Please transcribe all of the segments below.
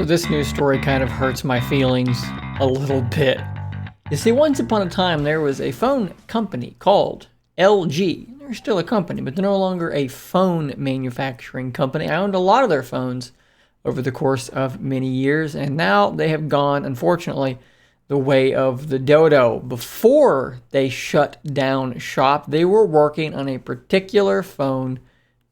So this news story kind of hurts my feelings a little bit. You see, once upon a time, there was a phone company called LG. They're still a company, but they're no longer a phone manufacturing company. I owned a lot of their phones over the course of many years, and now they have gone, unfortunately, the way of the dodo. Before they shut down shop, they were working on a particular phone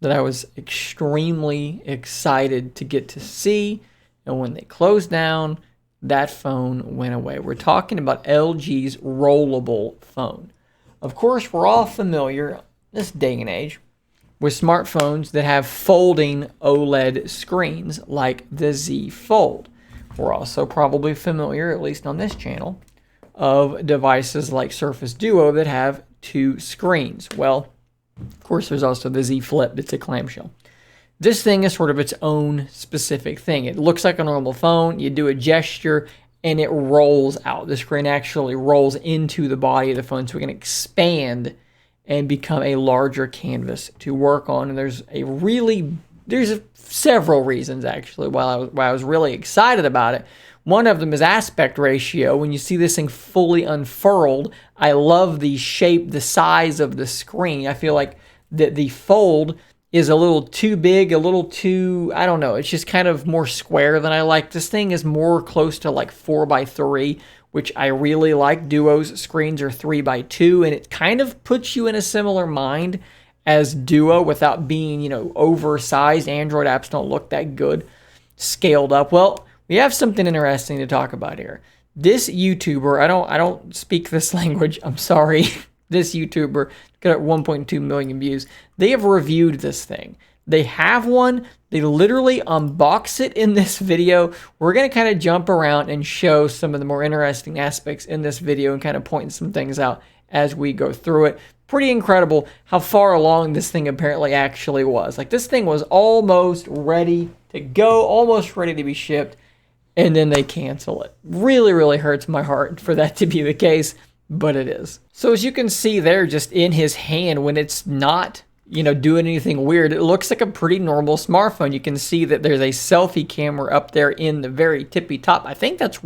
that I was extremely excited to get to see, and when they closed down, that phone went away. We're talking about LG's Rollable phone. Of course, we're all familiar, this day and age, with smartphones that have folding OLED screens like the Z Fold. We're also probably familiar, at least on this channel, of devices like Surface Duo that have two screens. Well, of course, there's also the Z Flip that's a clamshell. This thing is sort of its own specific thing. It looks like a normal phone. You do a gesture and it rolls out. The screen actually rolls into the body of the phone so it can expand and become a larger canvas to work on. And there's several reasons actually why I was really excited about it. One of them is aspect ratio. When you see this thing fully unfurled, I love the shape, the size of the screen. I feel like the fold is a little too big, a little too, I don't know, it's just kind of more square than I like. This thing is more close to like 4x3, which I really like. Duo's screens are 3x2, and it kind of puts you in a similar mind as Duo without being, oversized. Android apps don't look that good scaled up. Well, we have something interesting to talk about here. This YouTuber, I don't speak this language, I'm sorry. This YouTuber got 1.2 million views. They have reviewed this thing. They have one. They literally unbox it in this video. We're going to kind of jump around and show some of the more interesting aspects in this video and kind of point some things out as we go through it. Pretty incredible how far along this thing apparently actually was. Like, this thing was almost ready to go, almost ready to be shipped, and then they cancel it. Really, really hurts my heart for that to be the case, but it is. So as you can see there, just in his hand, when it's not, doing anything weird, it looks like a pretty normal smartphone. You can see that there's a selfie camera up there in the very tippy top. I think that's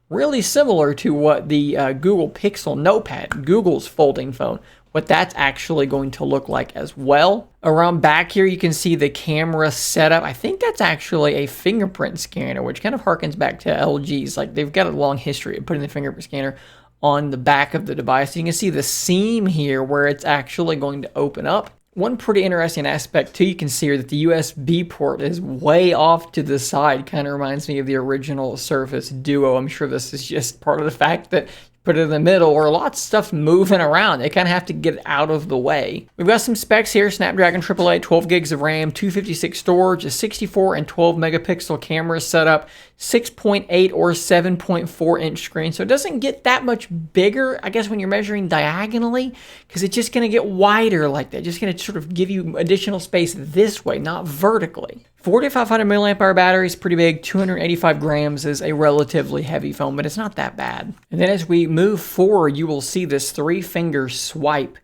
really similar to what the Google Pixel Notepad, Google's folding phone, what that's actually going to look like as well. Around back here, you can see the camera setup. I think that's actually a fingerprint scanner, which kind of harkens back to LG's. Like, they've got a long history of putting the fingerprint scanner on the back of the device. You can see the seam here where it's actually going to open up. One pretty interesting aspect too, you can see here that the USB port is way off to the side. Kind of reminds me of the original Surface Duo. I'm sure this is just part of the fact that put it in the middle, or lots of stuff moving around. They kind of have to get out of the way. We've got some specs here: Snapdragon AAA, 12 gigs of RAM, 256 storage, a 64 and 12 megapixel camera setup, 6.8 or 7.4 inch screen. So it doesn't get that much bigger, I guess, when you're measuring diagonally, because it's just going to get wider like that. Just going to sort of give you additional space this way, not vertically. 4,500 milliamp hour battery is pretty big. 285 grams is a relatively heavy phone, but it's not that bad. And then as we move forward, you will see this 3-finger swipe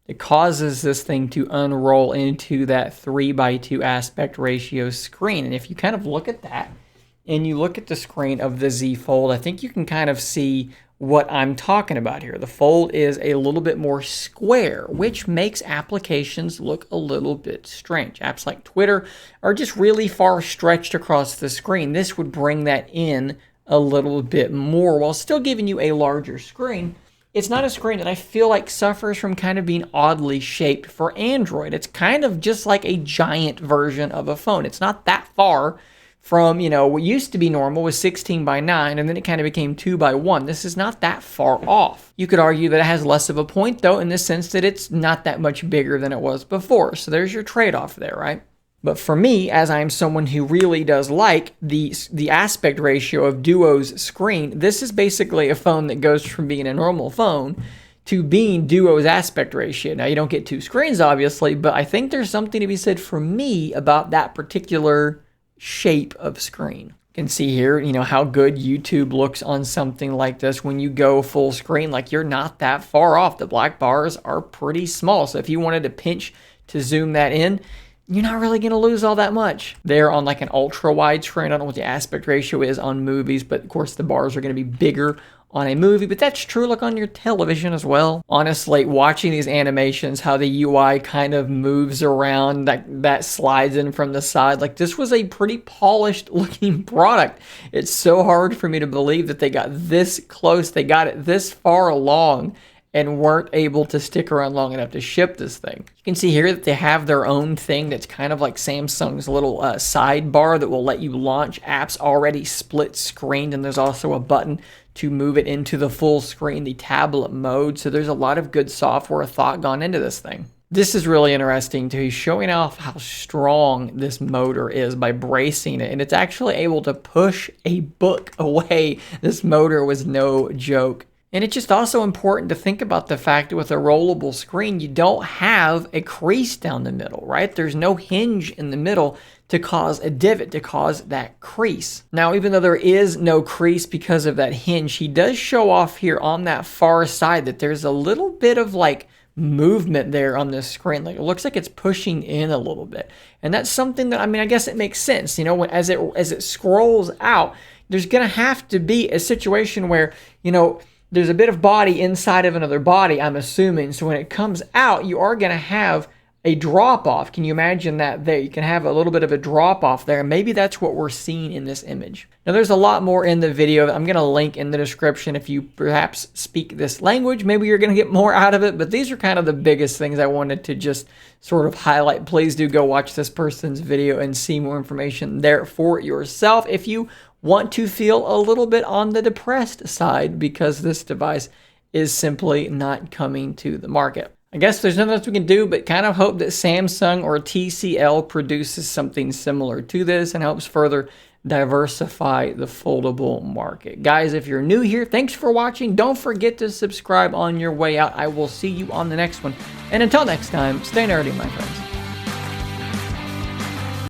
that causes this thing to unroll into that 3x2 aspect ratio screen. And if you kind of look at that and you look at the screen of the Z Fold, I think you can kind of see what I'm talking about here. The Fold is a little bit more square, which makes applications look a little bit strange. Apps like Twitter are just really far stretched across the screen. This would bring that in a little bit more while still giving you a larger screen. It's not a screen that I feel like suffers from kind of being oddly shaped for Android. It's kind of just like a giant version of a phone. It's not that far from, what used to be normal was 16:9, and then it kind of became 2:1. This is not that far off. You could argue that it has less of a point, though, in the sense that it's not that much bigger than it was before. So there's your trade-off there, right? But for me, as I'm someone who really does like the aspect ratio of Duo's screen, this is basically a phone that goes from being a normal phone to being Duo's aspect ratio. Now, you don't get two screens, obviously, but I think there's something to be said for me about that particular shape of screen. You can see here, how good YouTube looks on something like this when you go full screen. Like, you're not that far off. The black bars are pretty small. So if you wanted to pinch to zoom that in, you're not really going to lose all that much. They're on like an ultra wide screen. I don't know what the aspect ratio is on movies, but of course the bars are going to be bigger on a movie, but that's true like on your television as well. Honestly, watching these animations, how the UI kind of moves around, that slides in from the side, like this was a pretty polished looking product. It's so hard for me to believe that they got this close, they got it this far along, and weren't able to stick around long enough to ship this thing. You can see here that they have their own thing that's kind of like Samsung's little sidebar that will let you launch apps already split screened, and there's also a button to move it into the full screen, the tablet mode. So there's a lot of good software thought gone into this thing. This is really interesting too. He's showing off how strong this motor is by bracing it, and it's actually able to push a book away. This motor was no joke. And it's just also important to think about the fact that with a rollable screen, you don't have a crease down the middle, right? There's no hinge in the middle to cause a divot, to cause that crease. Now, even though there is no crease because of that hinge, he does show off here on that far side that there's a little bit of like movement there on this screen. Like it looks like it's pushing in a little bit. And that's something that, I mean, I guess it makes sense. You know, as it scrolls out, there's going to have to be a situation where, you know, there's a bit of body inside of another body, I'm assuming. So when it comes out, you are going to have a drop-off. Can you imagine that there? You can have a little bit of a drop-off there. Maybe that's what we're seeing in this image. Now, there's a lot more in the video that I'm going to link in the description. If you perhaps speak this language, maybe you're going to get more out of it. But these are kind of the biggest things I wanted to just sort of highlight. Please do go watch this person's video and see more information there for yourself if you want to feel a little bit on the depressed side because this device is simply not coming to the market. I guess there's nothing else we can do but kind of hope that Samsung or TCL produces something similar to this and helps further diversify the foldable market. Guys, if you're new here, thanks for watching. Don't forget to subscribe on your way out. I will see you on the next one. And until next time, stay nerdy, my friends.